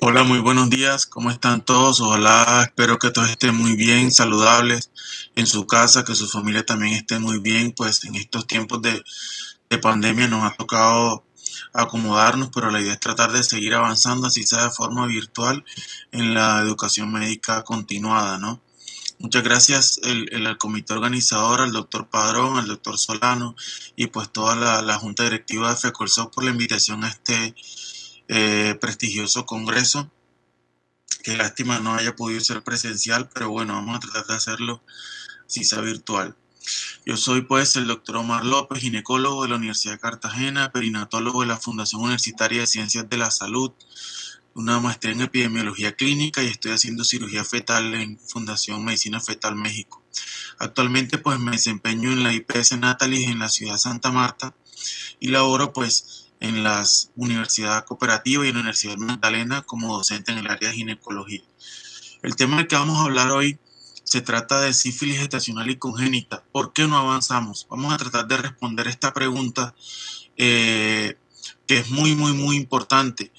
Hola, muy buenos días. ¿Cómo están todos? Ojalá, espero que todos estén muy bien, saludables en su casa, que su familia también esté muy bien. Pues en estos tiempos de pandemia nos ha tocado acomodarnos, pero la idea es tratar de seguir avanzando, así sea de forma virtual, en la educación médica continuada, ¿no? Muchas gracias al comité organizador, al doctor Padrón, al doctor Solano y pues toda la junta directiva de FECOLSOC por la invitación a este prestigioso congreso. Qué lástima no haya podido ser presencial, pero bueno, vamos a tratar de hacerlo si sea virtual. Yo soy pues el doctor Omar López, ginecólogo de la Universidad de Cartagena, perinatólogo de la Fundación Universitaria de Ciencias de la Salud, una maestría en epidemiología clínica y estoy haciendo cirugía fetal en Fundación Medicina Fetal México. Actualmente pues me desempeño en la IPS Natalis en la ciudad de Santa Marta y laboro pues en la Universidad Cooperativa y en la Universidad Magdalena como docente en el área de ginecología. El tema del que vamos a hablar hoy se trata de sífilis gestacional y congénita. ¿Por qué no avanzamos? Vamos a tratar de responder esta pregunta eh, que es muy importante.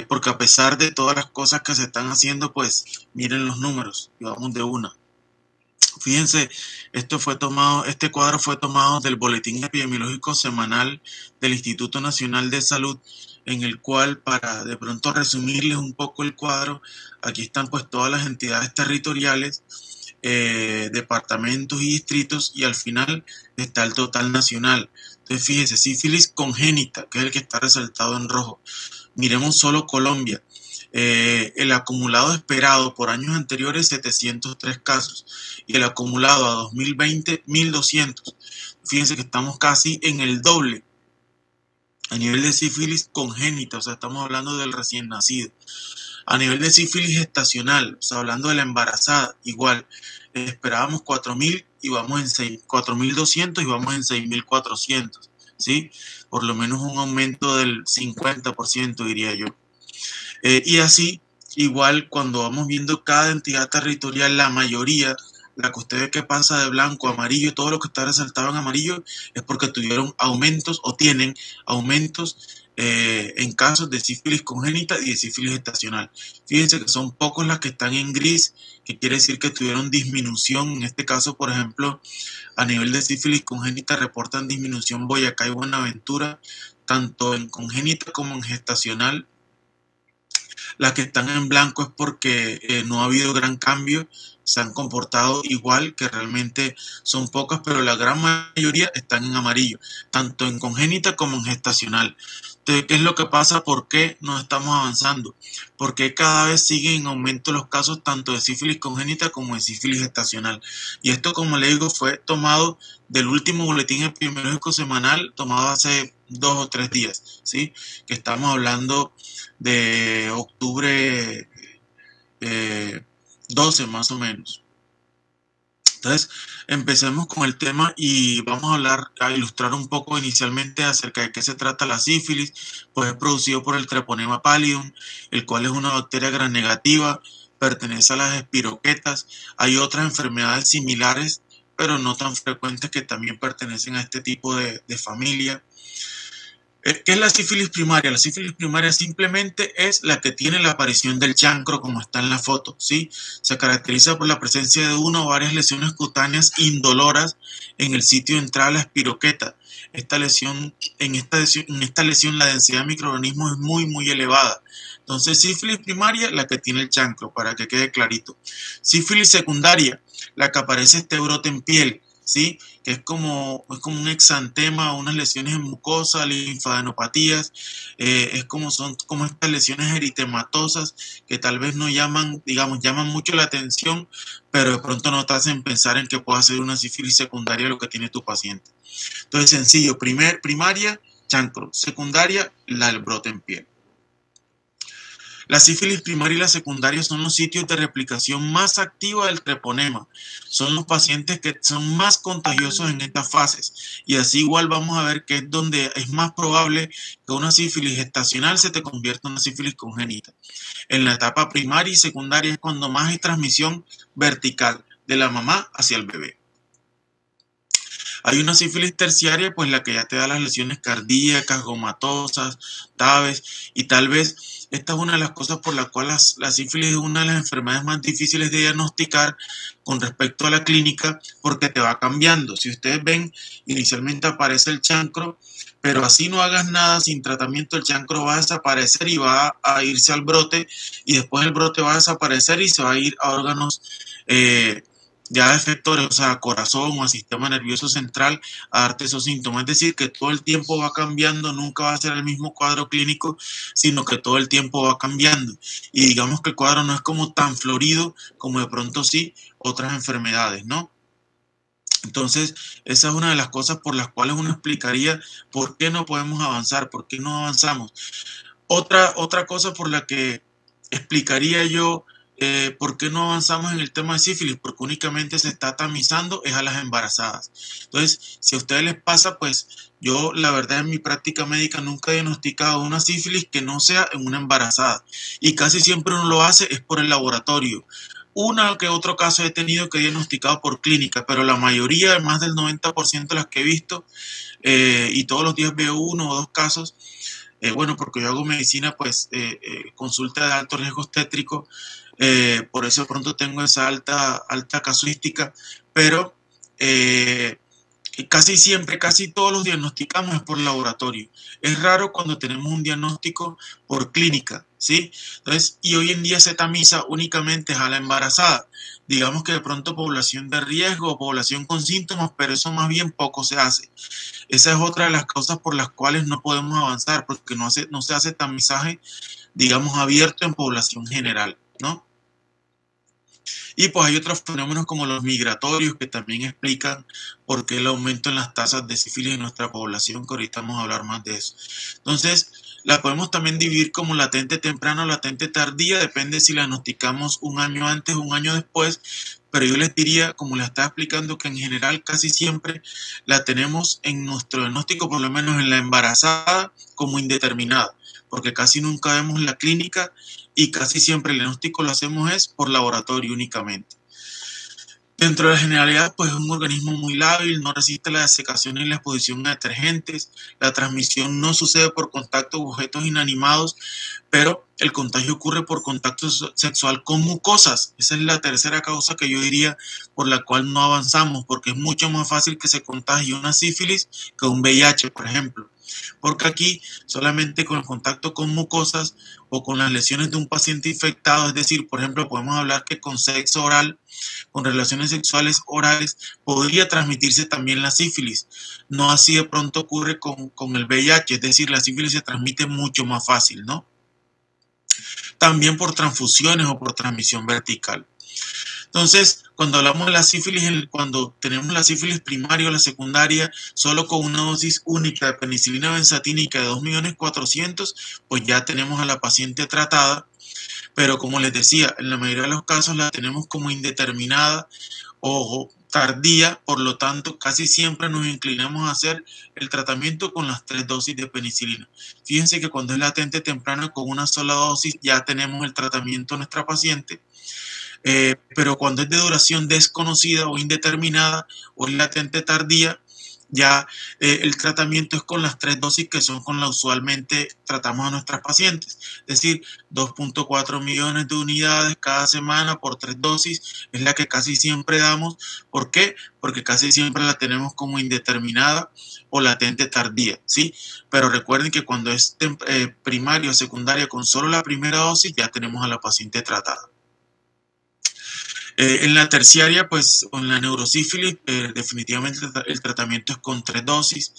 Porque a pesar de todas las cosas que se están haciendo, pues miren los números y vamos de una. Fíjense, este cuadro fue tomado del Boletín Epidemiológico Semanal del Instituto Nacional de Salud, en el cual, para de pronto resumirles un poco el cuadro, aquí están pues todas las entidades territoriales, departamentos y distritos, y al final está el total nacional. Entonces, fíjese, sífilis congénita, que es el que está resaltado en rojo. Miremos solo Colombia. El acumulado esperado por años anteriores, 703 casos, y el acumulado a 2020, 1200. Fíjense que estamos casi en el doble a nivel de sífilis congénita, o sea, estamos hablando del recién nacido. A nivel de sífilis gestacional, o sea, hablando de la embarazada, igual, esperábamos 4000 y vamos en 4200 y vamos en 6400, ¿sí? Por lo menos un aumento del 50%, diría yo. Y así, igual cuando vamos viendo cada entidad territorial, la mayoría, la que usted ve que pasa de blanco a amarillo, todo lo que está resaltado en amarillo es porque tuvieron aumentos o tienen aumentos en casos de sífilis congénita y de sífilis estacional. Fíjense que son pocos las que están en gris, que quiere decir que tuvieron disminución. En este caso, por ejemplo, a nivel de sífilis congénita reportan disminución Boyacá y Buenaventura, tanto en congénita como en gestacional. Las que están en blanco es porque no ha habido gran cambio, se han comportado igual, que realmente son pocas, pero la gran mayoría están en amarillo, tanto en congénita como en gestacional. Entonces, ¿qué es lo que pasa? ¿Por qué no estamos avanzando? Porque cada vez siguen en aumento los casos tanto de sífilis congénita como de sífilis gestacional. Y esto, como le digo, fue tomado del último boletín epidemiológico semanal, tomado hace 2 o 3 días, ¿sí? Que estamos hablando de octubre 12 más o menos. Entonces, empecemos con el tema y vamos a hablar, a ilustrar un poco inicialmente acerca de qué se trata la sífilis. Pues es producido por el Treponema pallidum, el cual es una bacteria gram negativa, pertenece a las espiroquetas. Hay otras enfermedades similares, pero no tan frecuentes, que también pertenecen a este tipo de familia. ¿Qué es la sífilis primaria? La sífilis primaria simplemente es la que tiene la aparición del chancro, como está en la foto, ¿sí? Se caracteriza por la presencia de una o varias lesiones cutáneas indoloras en el sitio de entrada a la espiroqueta. En esta lesión la densidad de microorganismos es muy elevada. Entonces, sífilis primaria, la que tiene el chancro, para que quede clarito. Sífilis secundaria, la que aparece este brote en piel, ¿sí? Que es como un exantema, unas lesiones en mucosa, linfadenopatías, son como estas lesiones eritematosas que tal vez no llaman, digamos, llaman mucho la atención, pero de pronto no te hacen pensar en que pueda ser una sífilis secundaria lo que tiene tu paciente. Entonces, sencillo, primaria, chancro, secundaria, el brote en piel. La sífilis primaria y la secundaria son los sitios de replicación más activa del treponema. Son los pacientes que son más contagiosos en estas fases. Y así igual vamos a ver que es donde es más probable que una sífilis gestacional se te convierta en una sífilis congénita. En la etapa primaria y secundaria es cuando más hay transmisión vertical de la mamá hacia el bebé. Hay una sífilis terciaria, pues la que ya te da las lesiones cardíacas, gomatosas, TAVES, y tal vez esta es una de las cosas por las cuales la sífilis es una de las enfermedades más difíciles de diagnosticar con respecto a la clínica, porque te va cambiando. Si ustedes ven, inicialmente aparece el chancro, pero así no hagas nada sin tratamiento, el chancro va a desaparecer y va a irse al brote, y después el brote va a desaparecer y se va a ir a órganos ya efectores, o sea, a corazón o al sistema nervioso central, a darte esos síntomas. Es decir, que todo el tiempo va cambiando, nunca va a ser el mismo cuadro clínico, sino que todo el tiempo va cambiando. Y digamos que el cuadro no es como tan florido como de pronto sí otras enfermedades, ¿no? Entonces, esa es una de las cosas por las cuales uno explicaría por qué no podemos avanzar, por qué no avanzamos. Otra cosa por la que explicaría yo por qué no avanzamos en el tema de sífilis, porque únicamente se está tamizando es a las embarazadas. Entonces, si a ustedes les pasa, pues yo la verdad en mi práctica médica nunca he diagnosticado una sífilis que no sea en una embarazada. Y casi siempre uno lo hace es por el laboratorio. Una que otro caso he tenido que he diagnosticado por clínica, pero la mayoría, más del 90% de las que he visto, y todos los días veo uno o dos casos, bueno, porque yo hago medicina, pues consulta de alto riesgo obstétrico, por eso de pronto tengo esa alta casuística, pero casi siempre, casi todos los diagnosticamos es por laboratorio. Es raro cuando tenemos un diagnóstico por clínica, ¿sí? Entonces, y hoy en día se tamiza únicamente a la embarazada. Digamos que de pronto población de riesgo, población con síntomas, pero eso más bien poco se hace. Esa es otra de las causas por las cuales no podemos avanzar, porque no se hace tamizaje, digamos, abierto en población general, ¿no? Y pues hay otros fenómenos como los migratorios que también explican por qué el aumento en las tasas de sífilis en nuestra población, que ahorita vamos a hablar más de eso. Entonces, la podemos también dividir como latente temprana o latente tardía, depende si la diagnosticamos un año antes o un año después, pero yo les diría, como les estaba explicando, que en general casi siempre la tenemos en nuestro diagnóstico, por lo menos en la embarazada, como indeterminada, porque casi nunca vemos la clínica y casi siempre el diagnóstico lo hacemos es por laboratorio únicamente. Dentro de la generalidad, pues es un organismo muy lábil, no resiste la desecación y la exposición a detergentes, la transmisión no sucede por contacto con objetos inanimados, pero el contagio ocurre por contacto sexual con mucosas. Esa es la tercera causa que yo diría por la cual no avanzamos, porque es mucho más fácil que se contagie una sífilis que un VIH, por ejemplo. Porque aquí solamente con el contacto con mucosas o con las lesiones de un paciente infectado, es decir, por ejemplo, podemos hablar que con sexo oral, con relaciones sexuales orales, podría transmitirse también la sífilis. No así de pronto ocurre con el VIH, es decir, la sífilis se transmite mucho más fácil, ¿no? También por transfusiones o por transmisión vertical. Entonces, cuando hablamos de la sífilis, cuando tenemos la sífilis primaria o la secundaria, solo con una dosis única de penicilina benzatínica de 2.400.000, pues ya tenemos a la paciente tratada. Pero como les decía, en la mayoría de los casos la tenemos como indeterminada o tardía, por lo tanto casi siempre nos inclinamos a hacer el tratamiento con las 3 dosis de penicilina. Fíjense que cuando es latente temprana con una sola dosis ya tenemos el tratamiento a nuestra paciente, pero cuando es de duración desconocida o indeterminada o es latente tardía, ya el tratamiento es con las 3 dosis que son con las usualmente tratamos a nuestras pacientes. Es decir, 2.4 millones de unidades cada semana por 3 dosis es la que casi siempre damos. ¿Por qué? Porque casi siempre la tenemos como indeterminada o latente tardía, ¿sí? Pero recuerden que cuando es primaria o secundaria con solo la primera dosis ya tenemos a la paciente tratada. En la terciaria, pues con la neurosífilis, definitivamente el tratamiento es con 3 dosis,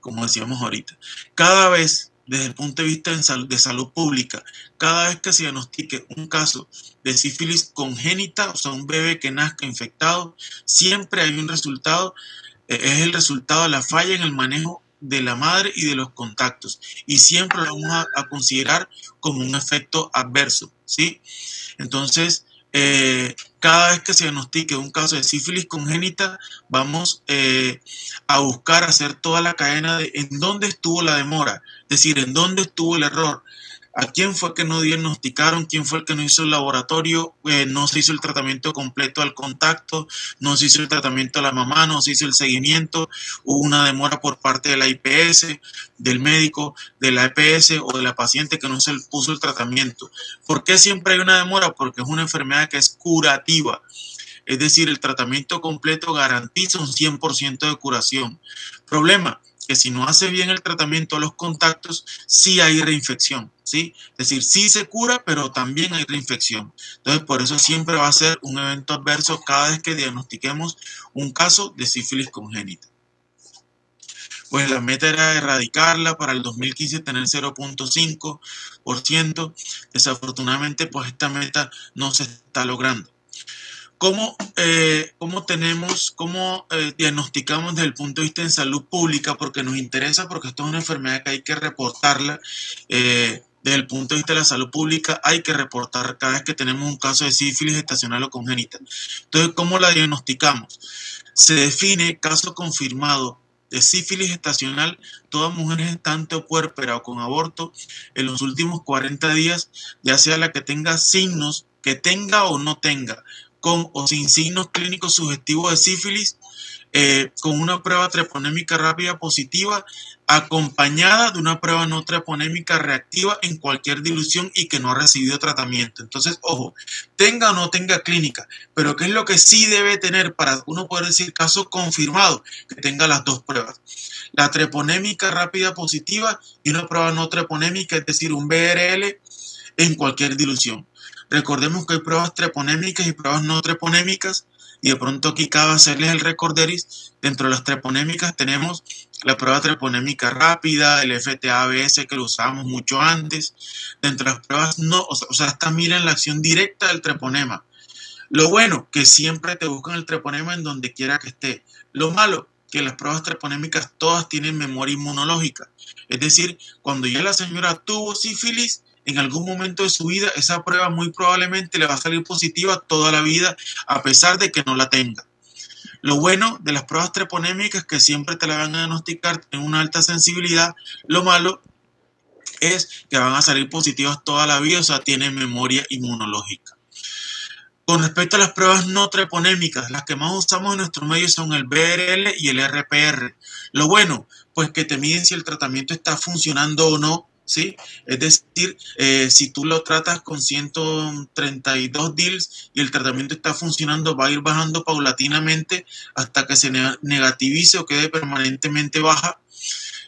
como decíamos ahorita. Cada vez, desde el punto de vista de salud pública, cada vez que se diagnostique un caso de sífilis congénita, o sea, un bebé que nazca infectado, siempre hay un resultado, es el resultado de la falla en el manejo de la madre y de los contactos. Y siempre lo vamos a considerar como un efecto adverso, ¿sí? Entonces, cada vez que se diagnostique un caso de sífilis congénita, vamos a buscar hacer toda la cadena de en dónde estuvo la demora, es decir, en dónde estuvo el error. ¿A quién fue que no diagnosticaron? ¿Quién fue el que no hizo el laboratorio? No se hizo el tratamiento completo al contacto, no se hizo el tratamiento a la mamá, no se hizo el seguimiento, hubo una demora por parte de la IPS, del médico, de la EPS o de la paciente que no se puso el tratamiento. ¿Por qué siempre hay una demora? Porque es una enfermedad que es curativa. Es decir, el tratamiento completo garantiza un 100% de curación. Problema, que si no hace bien el tratamiento a los contactos, sí hay reinfección, ¿sí? Es decir, sí se cura, pero también hay reinfección. Entonces, por eso siempre va a ser un evento adverso cada vez que diagnostiquemos un caso de sífilis congénita. Pues la meta era erradicarla, para el 2015 tener 0.5%. Desafortunadamente, pues esta meta no se está logrando. ¿Cómo diagnosticamos desde el punto de vista de salud pública? Porque nos interesa, porque esto es una enfermedad que hay que reportarla. Desde el punto de vista de la salud pública hay que reportar cada vez que tenemos un caso de sífilis gestacional o congénita. Entonces, ¿cómo la diagnosticamos? Se define caso confirmado de sífilis gestacional, toda mujer gestante o puérpera o con aborto en los últimos 40 días, ya sea la que tenga signos, que tenga o no tenga, con o sin signos clínicos sugestivos de sífilis, con una prueba treponémica rápida positiva, acompañada de una prueba no treponémica reactiva en cualquier dilución y que no ha recibido tratamiento. Entonces, ojo, tenga o no tenga clínica, pero ¿qué es lo que sí debe tener para uno poder decir caso confirmado? Que tenga las dos pruebas. La treponémica rápida positiva y una prueba no treponémica, es decir, un BRL en cualquier dilución. Recordemos que hay pruebas treponémicas y pruebas no treponémicas, y de pronto aquí cabe hacerles el recorderis. Dentro de las treponémicas tenemos la prueba treponémica rápida, el FTA-ABS, que lo usábamos mucho antes. Dentro de las pruebas no, o sea, estas miran la acción directa del treponema. Lo bueno, que siempre te buscan el treponema en donde quiera que esté. Lo malo, que las pruebas treponémicas todas tienen memoria inmunológica. Es decir, cuando ya la señora tuvo sífilis, en algún momento de su vida, esa prueba muy probablemente le va a salir positiva toda la vida, a pesar de que no la tenga. Lo bueno de las pruebas treponémicas es que siempre te la van a diagnosticar en una alta sensibilidad. Lo malo es que van a salir positivas toda la vida, o sea, tienen memoria inmunológica. Con respecto a las pruebas no treponémicas, las que más usamos en nuestro medio son el BRL y el RPR. Lo bueno, pues que te miden si el tratamiento está funcionando o no, ¿sí? Es decir, si tú lo tratas con 132 DILs y el tratamiento está funcionando, va a ir bajando paulatinamente hasta que se negativice o quede permanentemente baja.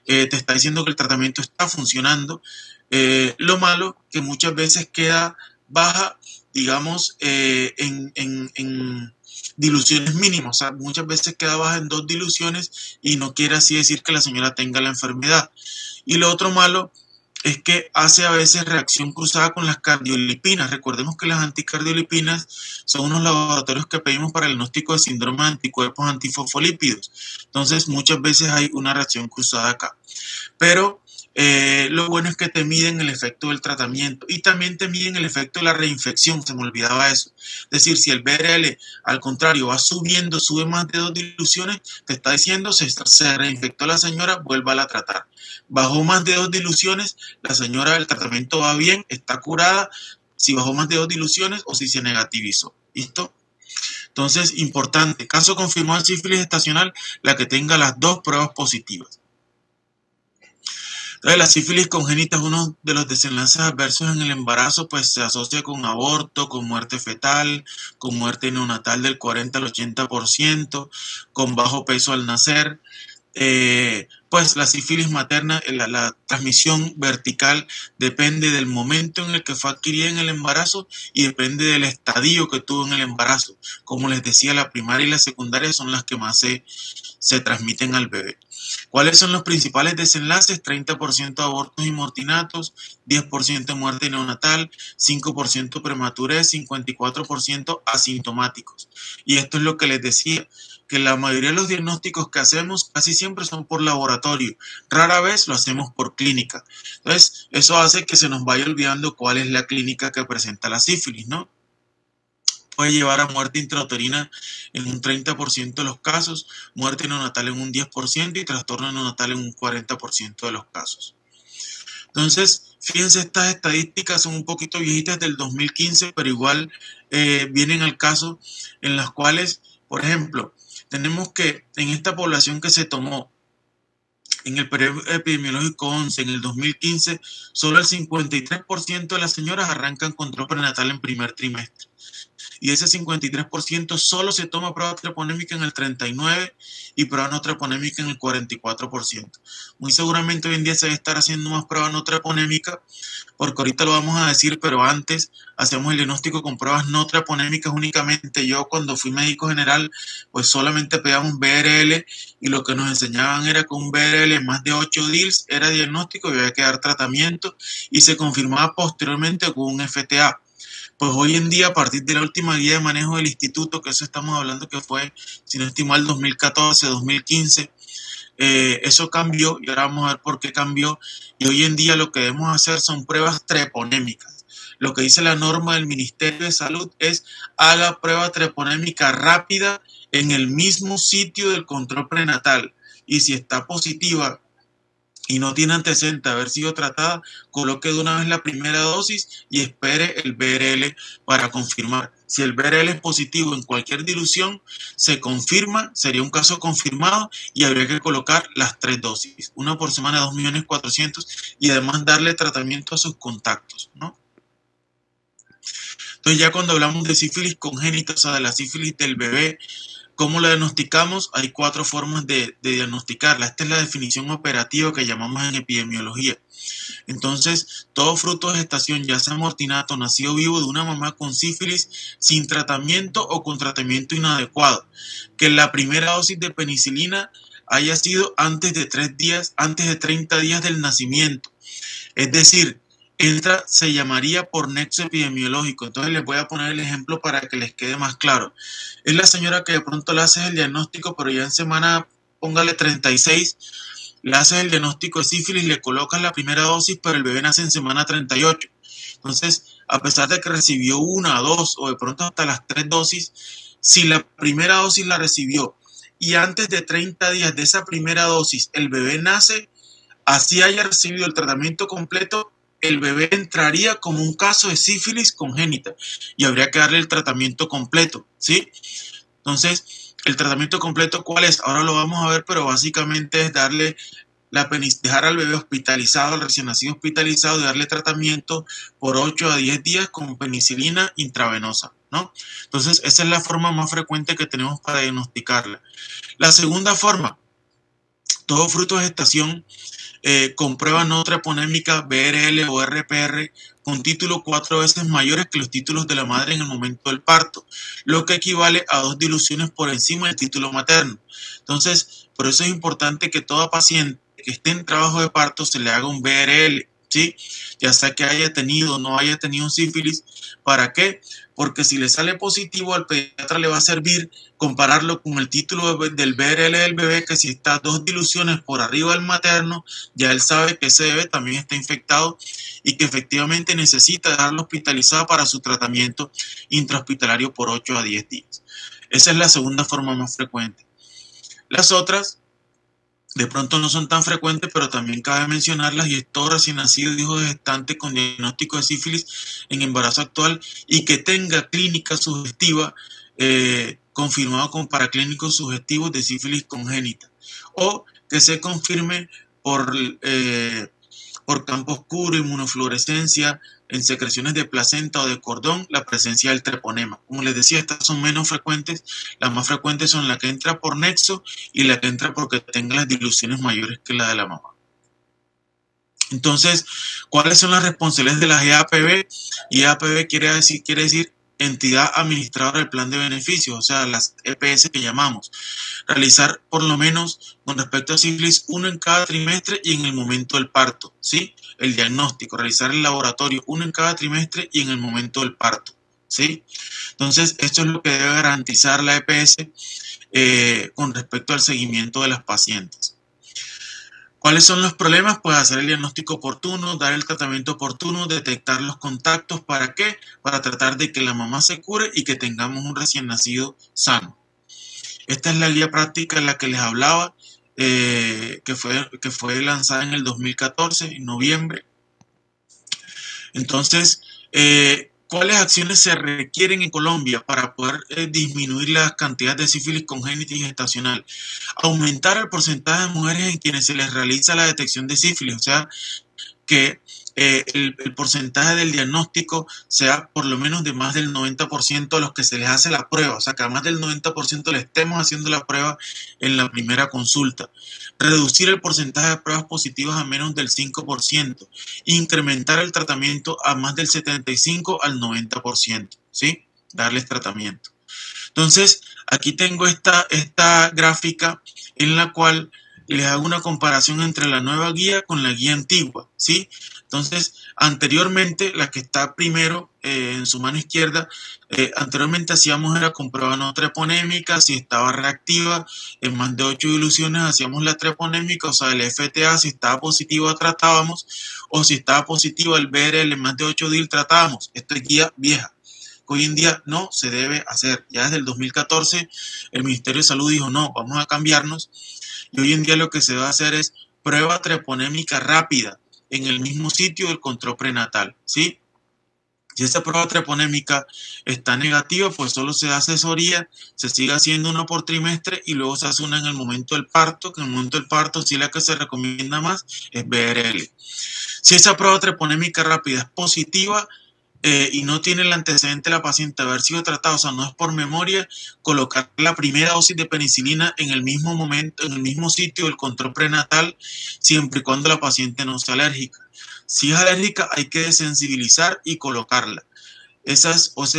Te está diciendo que el tratamiento está funcionando. Lo malo, que muchas veces queda baja, digamos, en diluciones mínimas. O sea, muchas veces queda baja en 2 diluciones y no quiere así decir que la señora tenga la enfermedad. Y lo otro malo es que hace a veces reacción cruzada con las cardiolipinas. Recordemos que las anticardiolipinas son unos laboratorios que pedimos para el diagnóstico de síndrome de anticuerpos antifosfolípidos. Entonces, muchas veces hay una reacción cruzada acá. Pero lo bueno es que te miden el efecto del tratamiento y también te miden el efecto de la reinfección, se me olvidaba eso. Es decir, si el BRL al contrario va subiendo, sube más de 2 diluciones, te está diciendo se reinfectó la señora, vuélvala a tratar. Bajó más de 2 diluciones, la señora, el tratamiento va bien, está curada, si bajó más de 2 diluciones o si se negativizó. ¿Listo? Entonces, importante, caso confirmado de sífilis gestacional, la que tenga las 2 pruebas positivas. Entonces, la sífilis congénita es uno de los desenlaces adversos en el embarazo, pues se asocia con aborto, con muerte fetal, con muerte neonatal del 40 al 80%, con bajo peso al nacer. Pues la sífilis materna, la transmisión vertical depende del momento en el que fue adquirida en el embarazo y depende del estadio que tuvo en el embarazo. Como les decía, la primaria y la secundaria son las que más se transmiten al bebé. ¿Cuáles son los principales desenlaces? 30% de abortos y mortinatos, 10% de muerte neonatal, 5% prematurez, 54% asintomáticos. Y esto es lo que les decía, que la mayoría de los diagnósticos que hacemos casi siempre son por laboratorio, rara vez lo hacemos por clínica. Entonces, eso hace que se nos vaya olvidando cuál es la clínica que presenta la sífilis, ¿no? Puede llevar a muerte intrauterina en un 30% de los casos, muerte neonatal en un 10% y trastorno neonatal en un 40% de los casos. Entonces, Fíjense, estas estadísticas son un poquito viejitas del 2015, pero igual vienen al caso, en las cuales, por ejemplo, tenemos que en esta población que se tomó en el periodo epidemiológico 11, en el 2015, solo el 53% de las señoras arrancan control prenatal en primer trimestre. Y ese 53% solo se toma prueba treponémica en el 39% y prueba no treponémica en el 44%. Muy seguramente hoy en día se debe estar haciendo más prueba no treponémica, porque ahorita lo vamos a decir, pero antes hacemos el diagnóstico con pruebas no treponémicas únicamente. Yo cuando fui médico general, pues solamente pegamos BRL y lo que nos enseñaban era que un BRL más de 8 DILs era diagnóstico y había que dar tratamiento y se confirmaba posteriormente con un FTA. Pues hoy en día, a partir de la última guía de manejo del instituto, que eso estamos hablando que fue, si no estoy mal, 2014, 2015, eso cambió y ahora vamos a ver por qué cambió. Y hoy en día lo que debemos hacer son pruebas treponémicas. Lo que dice la norma del Ministerio de Salud es haga prueba treponémica rápida en el mismo sitio del control prenatal. Y si está positiva y no tiene antecedente de haber sido tratada, coloque de una vez la primera dosis y espere el BRL para confirmar. Si el BRL es positivo en cualquier dilución, se confirma, sería un caso confirmado y habría que colocar las 3 dosis, una por semana, 2.400.000, y además darle tratamiento a sus contactos, ¿no? Entonces ya cuando hablamos de sífilis congénita, o sea, de la sífilis del bebé, ¿cómo la diagnosticamos? Hay 4 formas de diagnosticarla. Esta es la definición operativa que llamamos en epidemiología. Entonces, todo fruto de gestación, ya sea mortinato, nacido vivo de una mamá con sífilis sin tratamiento o con tratamiento inadecuado, que la primera dosis de penicilina haya sido antes de 30 días del nacimiento. Es decir, se llamaría por nexo epidemiológico. Entonces les voy a poner el ejemplo para que les quede más claro. Es la señora que de pronto le haces el diagnóstico, pero ya en semana, póngale 36, le haces el diagnóstico de sífilis, le colocas la primera dosis, pero el bebé nace en semana 38. Entonces, a pesar de que recibió 1, 2 o de pronto hasta las 3 dosis, si la primera dosis la recibió y antes de 30 días de esa primera dosis el bebé nace, así haya recibido el tratamiento completo, el bebé entraría como un caso de sífilis congénita y habría que darle el tratamiento completo, ¿sí? Entonces, el tratamiento completo, ¿cuál es? Ahora lo vamos a ver, pero básicamente es darle dejar al bebé hospitalizado, al recién nacido hospitalizado, y darle tratamiento por 8 a 10 días con penicilina intravenosa, ¿no? Entonces, esa es la forma más frecuente que tenemos para diagnosticarla. La segunda forma, todo fruto de gestación con prueba no treponémica BRL o RPR con títulos 4 veces mayores que los títulos de la madre en el momento del parto, lo que equivale a 2 diluciones por encima del título materno. Entonces, por eso es importante que toda paciente que esté en trabajo de parto se le haga un BRL, ¿sí? Ya sea que haya tenido o no haya tenido un sífilis. ¿Para qué? Porque si le sale positivo, al pediatra le va a servir compararlo con el título del BRL del bebé, que si está 2 diluciones por arriba del materno, ya él sabe que ese bebé también está infectado y que efectivamente necesita dejarlo hospitalizado para su tratamiento intrahospitalario por 8 a 10 días. Esa es la segunda forma más frecuente. Las otras de pronto no son tan frecuentes, pero también cabe mencionarlas, y es todo recién nacido hijo de gestante con diagnóstico de sífilis en embarazo actual y que tenga clínica sugestiva confirmado con paraclínicos sugestivos de sífilis congénita, o que se confirme por campo oscuro, inmunofluorescencia, en secreciones de placenta o de cordón, la presencia del treponema. Como les decía, estas son menos frecuentes. Las más frecuentes son la que entra por nexo y la que entra porque tenga las diluciones mayores que la de la mamá. Entonces, ¿cuáles son las responsabilidades de las EAPB? Y EAPB quiere decir entidad administradora del plan de beneficios, o sea, las EPS que llamamos. Realizar por lo menos con respecto a sífilis 1 en cada trimestre y en el momento del parto, ¿sí? El diagnóstico, realizar el laboratorio 1 en cada trimestre y en el momento del parto, ¿sí? Entonces, esto es lo que debe garantizar la EPS con respecto al seguimiento de las pacientes. ¿Cuáles son los problemas? Pues hacer el diagnóstico oportuno, dar el tratamiento oportuno, detectar los contactos. ¿Para qué? Para tratar de que la mamá se cure y que tengamos un recién nacido sano. Esta es la guía práctica en la que les hablaba, que fue lanzada en el 2014, en noviembre. Entonces, ¿cuáles acciones se requieren en Colombia para poder disminuir las cantidades de sífilis congénita y gestacional? Aumentar el porcentaje de mujeres en quienes se les realiza la detección de sífilis, o sea, que el porcentaje del diagnóstico sea por lo menos de más del 90% a los que se les hace la prueba, o sea, que a más del 90% le estemos haciendo la prueba en la primera consulta. Reducir el porcentaje de pruebas positivas a menos del 5%, incrementar el tratamiento a más del 75 al 90%, ¿sí? Darles tratamiento. Entonces, aquí tengo esta gráfica en la cual les hago una comparación entre la nueva guía con la guía antigua, ¿sí? Entonces, anteriormente, la que está primero en su mano izquierda, anteriormente hacíamos era comprobar no treponémica, si estaba reactiva en más de 8 diluciones, hacíamos la treponémica, o sea, el FTA, si estaba positiva tratábamos, o si estaba positiva el BRL en más de 8 DIL tratábamos. Esta es guía vieja. Hoy en día no se debe hacer. Ya desde el 2014 el Ministerio de Salud dijo no, vamos a cambiarnos. Y hoy en día lo que se va a hacer es prueba treponémica rápida en el mismo sitio del control prenatal, ¿sí? Si esa prueba treponémica está negativa, pues solo se da asesoría, se sigue haciendo una por trimestre y luego se hace una en el momento del parto, que en el momento del parto sí la que se recomienda más es BRL. Si esa prueba treponémica rápida es positiva, y no tiene el antecedente de la paciente haber sido tratada, o sea, no es por memoria, colocar la primera dosis de penicilina en el mismo momento, en el mismo sitio del control prenatal, siempre y cuando la paciente no sea alérgica. Si es alérgica, hay que desensibilizar y colocarla. Ese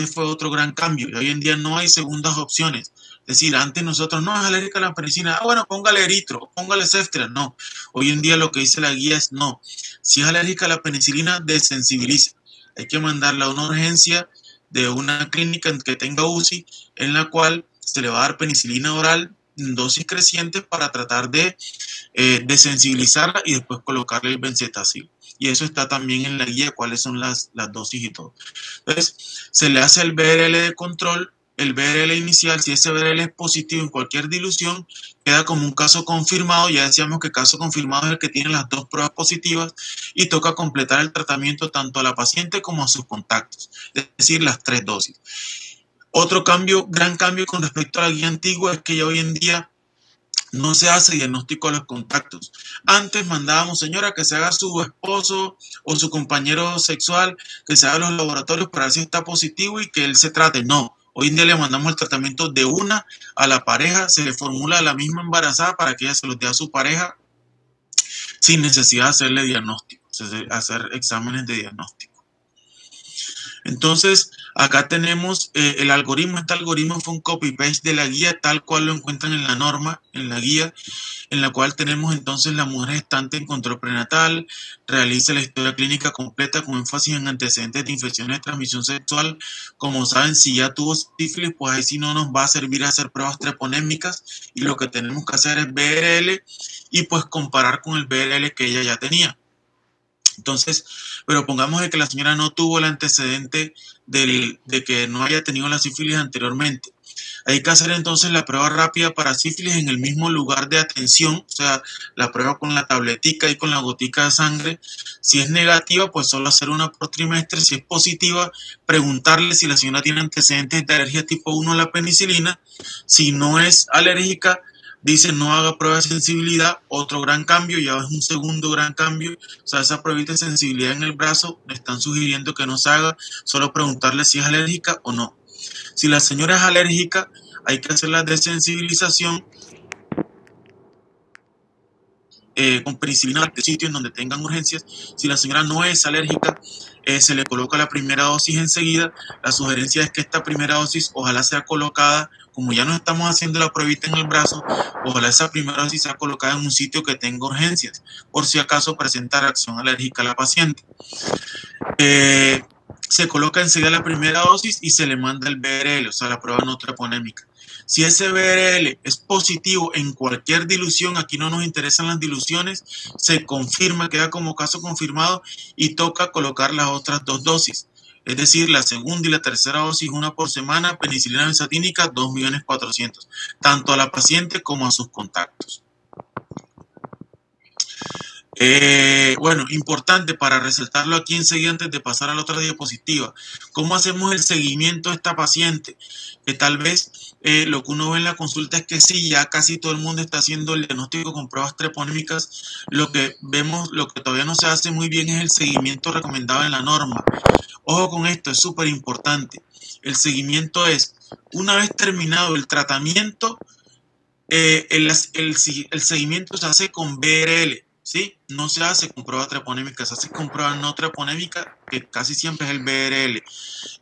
fue otro gran cambio. Y hoy en día no hay segundas opciones. Es decir, antes nosotros, no es alérgica a la penicilina, bueno, póngale eritro, póngale ceftriaxona. No, hoy en día lo que dice la guía es no. Si es alérgica a la penicilina, desensibiliza. Hay que mandarla a una urgencia de una clínica que tenga UCI, en la cual se le va a dar penicilina oral en dosis crecientes para tratar de desensibilizarla y después colocarle el benzetacil. Y eso está también en la guía, cuáles son las dosis y todo. Entonces, se le hace el BRL de control, el BRL inicial. Si ese BRL es positivo en cualquier dilución, queda como un caso confirmado. Ya decíamos que caso confirmado es el que tiene las dos pruebas positivas y toca completar el tratamiento tanto a la paciente como a sus contactos, es decir, las 3 dosis. Otro cambio, gran cambio con respecto a la guía antigua, es que ya hoy en día no se hace diagnóstico a los contactos. Antes mandábamos, señora, que se haga su esposo o su compañero sexual, que se haga los laboratorios para ver si está positivo y que él se trate. No, hoy en día le mandamos el tratamiento de una a la pareja, se le formula a la misma embarazada para que ella se los dé a su pareja sin necesidad de hacerle diagnóstico, hacer exámenes de diagnóstico. Entonces, acá tenemos el algoritmo. Este algoritmo fue un copy-paste de la guía, tal cual lo encuentran en la norma, en la guía, en la cual tenemos entonces la mujer gestante en control prenatal, realiza la historia clínica completa con énfasis en antecedentes de infecciones de transmisión sexual. Como saben, si ya tuvo sífilis, pues ahí sí no nos va a servir hacer pruebas treponémicas y lo que tenemos que hacer es BRL y pues comparar con el BRL que ella ya tenía. Entonces, pero pongamos de que la señora no tuvo el antecedente de que no haya tenido la sífilis anteriormente. Hay que hacer entonces la prueba rápida para sífilis en el mismo lugar de atención, o sea, la prueba con la tabletica y con la gotica de sangre. Si es negativa, pues solo hacer una por trimestre. Si es positiva, preguntarle si la señora tiene antecedentes de alergia tipo 1 a la penicilina. Si no es alérgica, dice no haga prueba de sensibilidad. Otro gran cambio, ya es un segundo gran cambio. O sea, esa prueba de sensibilidad en el brazo le están sugiriendo que no se haga, solo preguntarle si es alérgica o no. Si la señora es alérgica, hay que hacer la desensibilización con penicilina de sitio en donde tengan urgencias. Si la señora no es alérgica, se le coloca la primera dosis enseguida. La sugerencia es que esta primera dosis ojalá sea colocada, como ya no estamos haciendo la pruebita en el brazo, ojalá esa primera dosis sea colocada en un sitio que tenga urgencias, por si acaso presenta reacción alérgica a la paciente. Se coloca enseguida la primera dosis y se le manda el BRL, o sea, la prueba no treponémica. Si ese BRL es positivo en cualquier dilución, aquí no nos interesan las diluciones, se confirma, queda como caso confirmado y toca colocar las otras 2 dosis. Es decir, la segunda y la tercera dosis, una por semana, penicilina benzatínica, 2.400.000, tanto a la paciente como a sus contactos. Bueno, importante para resaltarlo aquí enseguida antes de pasar a la otra diapositiva. ¿Cómo hacemos el seguimiento de esta paciente? Que tal vez lo que uno ve en la consulta es que sí, ya casi todo el mundo está haciendo el diagnóstico con pruebas treponémicas. Lo que vemos, lo que todavía no se hace muy bien es el seguimiento recomendado en la norma. Ojo con esto, es súper importante. El seguimiento es, una vez terminado el tratamiento, el seguimiento se hace con BRL, ¿sí? No se hace con prueba treponémica, se hace con prueba no treponémica, que casi siempre es el BRL.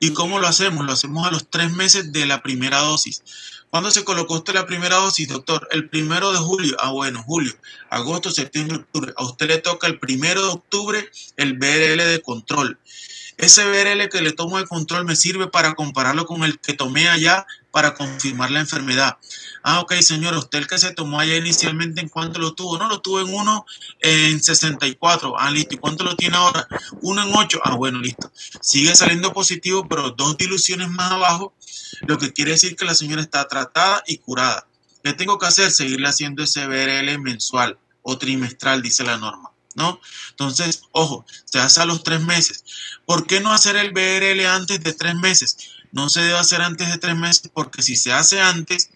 ¿Y cómo lo hacemos? Lo hacemos a los 3 meses de la primera dosis. ¿Cuándo se colocó usted la primera dosis, doctor? El 1 de julio. Ah, bueno, julio, agosto, septiembre, octubre. A usted le toca el 1 de octubre el BRL de control. Ese BRL que le tomo de control me sirve para compararlo con el que tomé allá para confirmar la enfermedad. Ah, ok, señor, usted el que se tomó allá inicialmente, ¿en cuánto lo tuvo? No, lo tuvo en 1 en 64. Ah, listo. ¿Y cuánto lo tiene ahora? 1 en 8. Ah, bueno, listo. Sigue saliendo positivo, pero 2 diluciones más abajo, lo que quiere decir que la señora está tratada y curada. ¿Qué tengo que hacer? Seguirle haciendo ese BRL mensual o trimestral, dice la norma, ¿no? Entonces, ojo, se hace a los 3 meses. ¿Por qué no hacer el BRL antes de 3 meses? No se debe hacer antes de 3 meses porque si se hace antes,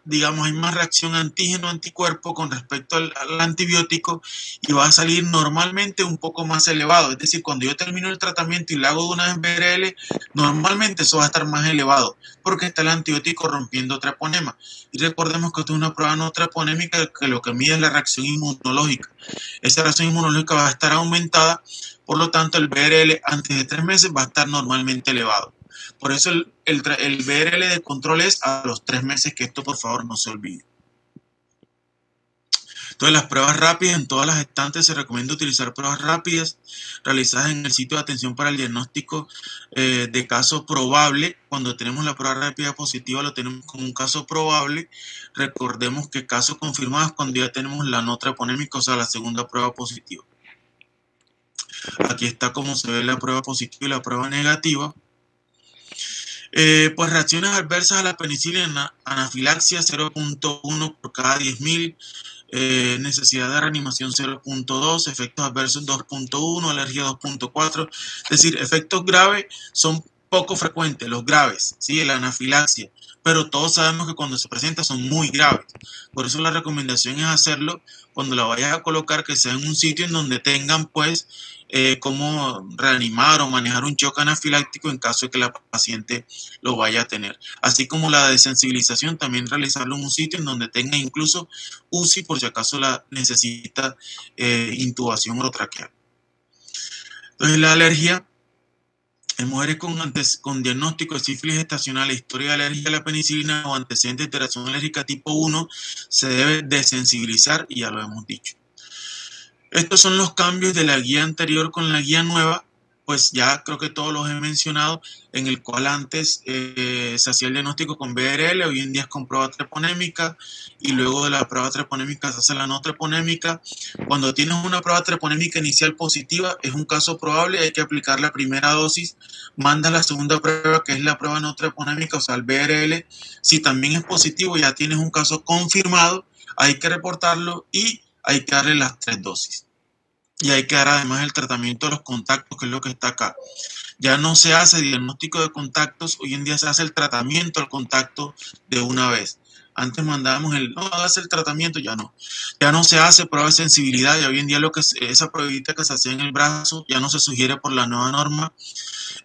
digamos, hay más reacción antígeno-anticuerpo con respecto al antibiótico y va a salir normalmente un poco más elevado. Es decir, cuando yo termino el tratamiento y le hago de una vez BRL, normalmente eso va a estar más elevado porque está el antibiótico rompiendo treponema. Y recordemos que esto es una prueba no treponémica que lo que mide es la reacción inmunológica. Esa reacción inmunológica va a estar aumentada, por lo tanto el BRL antes de 3 meses va a estar normalmente elevado. Por eso el BRL de control es a los 3 meses, que esto por favor no se olvide. Entonces las pruebas rápidas, en todas las estantes se recomienda utilizar pruebas rápidas realizadas en el sitio de atención para el diagnóstico de caso probable. Cuando tenemos la prueba rápida positiva lo tenemos como un caso probable. Recordemos que casos confirmados cuando ya tenemos la no treponémica, o sea, la segunda prueba positiva. Aquí está cómo se ve la prueba positiva y la prueba negativa. Pues reacciones adversas a la penicilina, anafilaxia 0.1 por cada 10.000, necesidad de reanimación 0.2, efectos adversos 2.1, alergia 2.4, es decir, efectos graves son poco frecuentes, los graves, ¿sí? La anafilaxia, pero todos sabemos que cuando se presenta son muy graves, por eso la recomendación es hacerlo cuando la vayas a colocar, que sea en un sitio en donde tengan pues cómo reanimar o manejar un shock anafiláctico en caso de que la paciente lo vaya a tener. Así como la desensibilización, también realizarlo en un sitio en donde tenga incluso UCI por si acaso la necesita intubación orotraqueal. Entonces la alergia, en mujeres con diagnóstico de sífilis gestacional, historia de alergia a la penicilina o antecedentes de interacción alérgica tipo 1, se debe desensibilizar y ya lo hemos dicho. Estos son los cambios de la guía anterior con la guía nueva, pues ya creo que todos los he mencionado, en el cual antes se hacía el diagnóstico con BRL, hoy en día es con prueba treponémica, y luego de la prueba treponémica se hace la no treponémica. Cuando tienes una prueba treponémica inicial positiva, es un caso probable, hay que aplicar la primera dosis, manda la segunda prueba, que es la prueba no treponémica, o sea, el BRL. Si también es positivo, ya tienes un caso confirmado, hay que reportarlo y hay que darle las 3 dosis. Y hay que dar además el tratamiento de los contactos, que es lo que está acá. Ya no se hace diagnóstico de contactos, hoy en día se hace el tratamiento al contacto de una vez. Antes mandábamos no, hace el tratamiento, ya no. Ya no se hace prueba de sensibilidad, ya hoy en día esa pruebita que se hacía en el brazo ya no se sugiere por la nueva norma.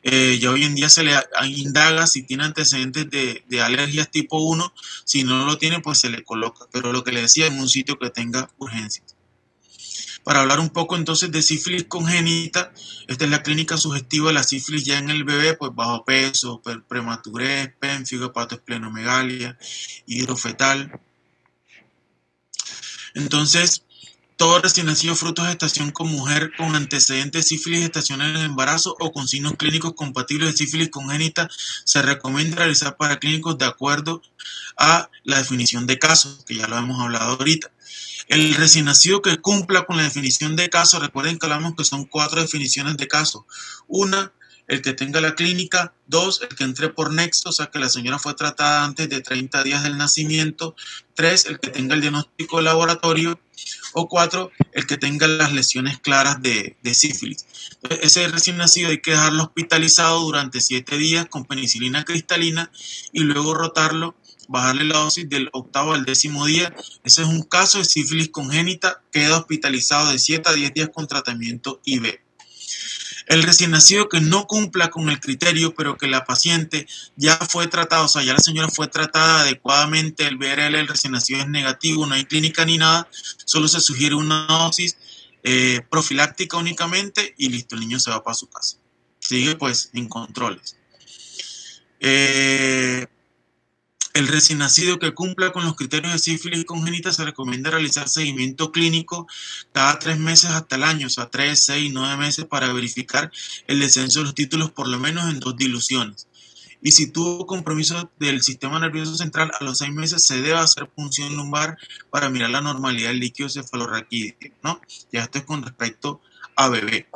Ya hoy en día se le indaga si tiene antecedentes de alergias tipo 1, si no lo tiene pues se le coloca, pero lo que le decía, en un sitio que tenga urgencias. Para hablar un poco entonces de sífilis congénita, esta es la clínica sugestiva de la sífilis ya en el bebé, pues bajo peso, prematurez, pénfigo, hepatoesplenomegalia, hidrofetal. Entonces, todo recién nacido fruto de gestación con mujer con antecedentes de sífilis gestacional en el embarazo o con signos clínicos compatibles de sífilis congénita se recomienda realizar para clínicos de acuerdo a la definición de caso, que ya lo hemos hablado ahorita. El recién nacido que cumpla con la definición de caso, recuerden que hablamos que son 4 definiciones de caso. Una el que tenga la clínica. 2, el que entre por nexo, o sea que la señora fue tratada antes de 30 días del nacimiento. 3, el que tenga el diagnóstico de laboratorio. O 4, el que tenga las lesiones claras de sífilis. Ese recién nacido hay que dejarlo hospitalizado durante 7 días con penicilina cristalina y luego rotarlo, bajarle la dosis del 8º al 10º día. Ese es un caso de sífilis congénita, queda hospitalizado de 7 a 10 días con tratamiento IV. El recién nacido que no cumpla con el criterio, pero que la paciente ya fue tratada, o sea, ya la señora fue tratada adecuadamente, el BRL del recién nacido es negativo, no hay clínica ni nada, solo se sugiere una dosis profiláctica únicamente y listo, el niño se va para su casa. Sigue pues en controles. El recién nacido que cumpla con los criterios de sífilis congénita se recomienda realizar seguimiento clínico cada 3 meses hasta el año, o sea, 3, 6, 9 meses para verificar el descenso de los títulos por lo menos en 2 diluciones. Y si tuvo compromiso del sistema nervioso central, a los 6 meses se debe hacer punción lumbar para mirar la normalidad del líquido cefalorraquídeo, ¿no? Ya esto es con respecto a bebé.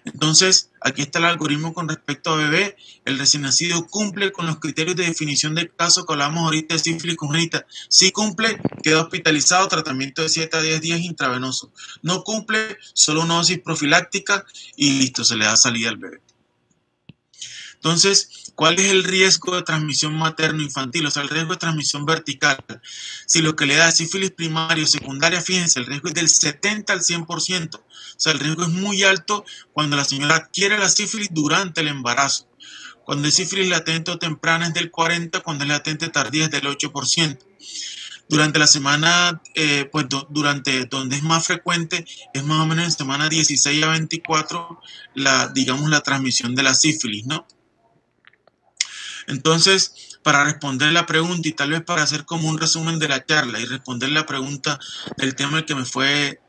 Entonces, aquí está el algoritmo con respecto a bebé. El recién nacido cumple con los criterios de definición del caso que hablamos ahorita de sífilis congénita. Si cumple, queda hospitalizado, tratamiento de 7 a 10 días intravenoso. No cumple, solo una dosis profiláctica y listo, se le da salida al bebé. Entonces, ¿cuál es el riesgo de transmisión materno-infantil? O sea, el riesgo de transmisión vertical. Si lo que le da es sífilis primaria o secundaria, fíjense, el riesgo es del 70 al 100%. O sea, el riesgo es muy alto cuando la señora adquiere la sífilis durante el embarazo. Cuando es sífilis latente o temprana es del 40%, cuando es latente tardía es del 8%. Durante la semana, pues donde es más frecuente, es más o menos en semana 16 a 24, digamos, la transmisión de la sífilis, ¿no? Entonces, para responder la pregunta y tal vez para hacer como un resumen de la charla y responder la pregunta del tema que me fue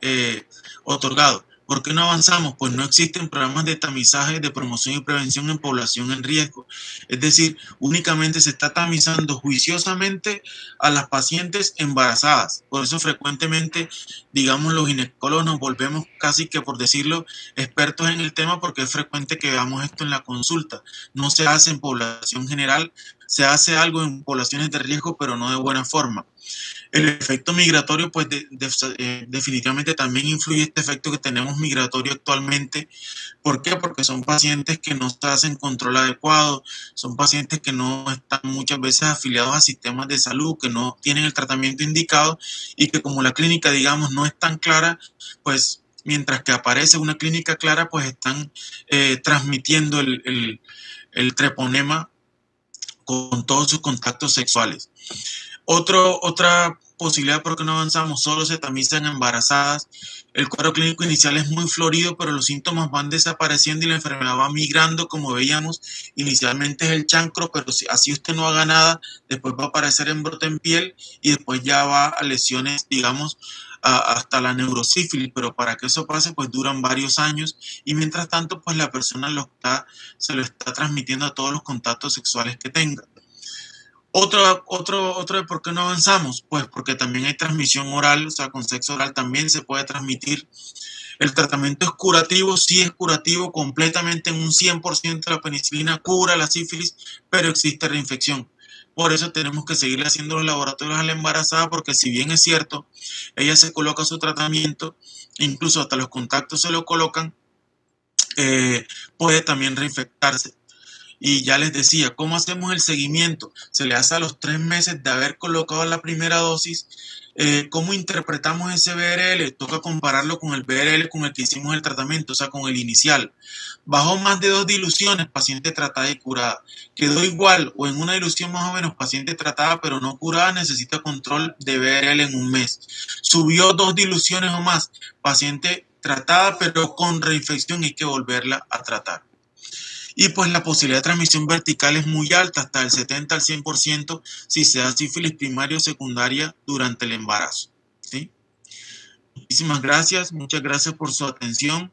otorgado, ¿por qué no avanzamos? Pues no existen programas de tamizaje, de promoción y prevención en población en riesgo. Es decir, únicamente se está tamizando juiciosamente a las pacientes embarazadas. Por eso frecuentemente, digamos, los ginecólogos nos volvemos casi que, por decirlo, expertos en el tema porque es frecuente que veamos esto en la consulta. No se hace en población general, se hace algo en poblaciones de riesgo, pero no de buena forma. El efecto migratorio, pues definitivamente también influye este efecto que tenemos migratorio actualmente. ¿Por qué? Porque son pacientes que no se hacen control adecuado, son pacientes que no están muchas veces afiliados a sistemas de salud, que no tienen el tratamiento indicado y que como la clínica, digamos, no es tan clara, pues mientras que aparece una clínica clara, pues están transmitiendo el treponema con todos sus contactos sexuales. Otra posibilidad por qué no avanzamos, solo se tamizan embarazadas. El cuadro clínico inicial es muy florido, pero los síntomas van desapareciendo y la enfermedad va migrando, como veíamos. Inicialmente es el chancro, pero si así usted no haga nada, después va a aparecer en brote en piel y después ya va a lesiones, digamos, hasta la neurosífilis, pero para que eso pase, pues duran varios años y mientras tanto, pues la persona se lo está transmitiendo a todos los contactos sexuales que tenga. Otro de por qué no avanzamos, pues porque también hay transmisión oral, o sea, con sexo oral también se puede transmitir. El tratamiento es curativo, sí es curativo, completamente en un 100% la penicilina cura la sífilis, pero existe reinfección. Por eso tenemos que seguirle haciendo los laboratorios a la embarazada, porque si bien es cierto, ella se coloca su tratamiento, incluso hasta los contactos se lo colocan, puede también reinfectarse. Y ya les decía, ¿cómo hacemos el seguimiento? Se le hace a los 3 meses de haber colocado la primera dosis. ¿Cómo interpretamos ese BRL? Toca compararlo con el BRL con el que hicimos el tratamiento, o sea, con el inicial. Bajó más de 2 diluciones, paciente tratada y curada. Quedó igual o en una dilución más o menos, paciente tratada pero no curada, necesita control de BRL en un mes. Subió 2 diluciones o más, paciente tratada pero con reinfección, hay que volverla a tratar. Y pues la posibilidad de transmisión vertical es muy alta, hasta del 70 al 100% si se da sífilis primaria o secundaria durante el embarazo. ¿Sí? Muchísimas gracias, muchas gracias por su atención.